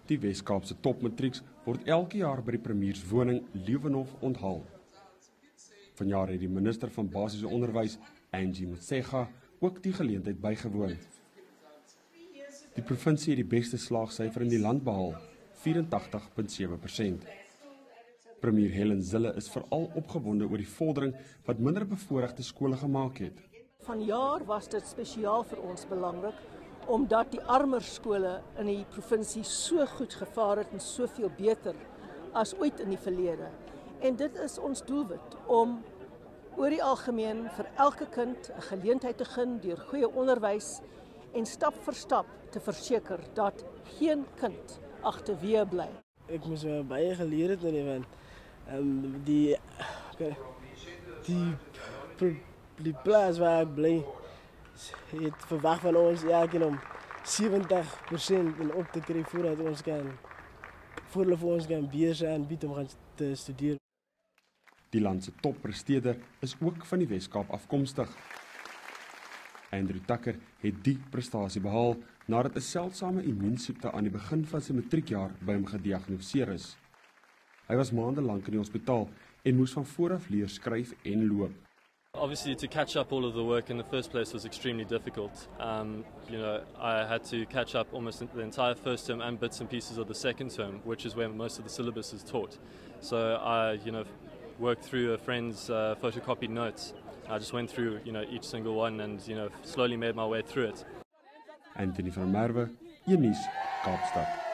Die Wes-Kaapse topmatrieks word elke jaar by die premierswoning Leeuwenhof onthaal. Vanjaar het die minister van basiese onderwys, Angie Motshekga, ook die geleentheid bygewoon. Die provinsie het die beste slaagsyfer in die land behaal, 84,7%. Premier Helen Zille is veral opgewonde oor die vordering wat minderbevoorregte skole gemaak het. Vanjaar was dit spesiaal vir ons belangrik, omdat die armer skole in die provinsie so goed gevaar het en soveel beter as ooit in die verlede. En dit is ons doelwit om oor die algemeen vir elke kind 'n geleentheid te gun deur goeie onderwys en stap vir stap te verseker dat geen kind agterweë bly. Ek moes baie geleer het want die plaas waar ek bly het verwag van ons elkeen om 70% en op te kry voordat ons vir ons kan beurse aanbied om gaan te studeer. Die land se toppresteerder is ook van die Wes-Kaap afkomstig. Andrew Tucker het die prestasie behaal nadat 'n seldsame immuunsiekte aan die begin van sy matriekjaar by hom gediagnoseer is. Hy was maande lank in die hospitaal en moes van voor af leer skryf en loop. Obviously, to catch up all of the work in the first place was extremely difficult. I had to catch up almost the entire first term and bits and pieces of the second term, which is where most of the syllabus is taught. So I, worked through a friend's photocopied notes. I just went through, each single one and, slowly made my way through it. Anthony van Merwe, Unies, Kaapstad.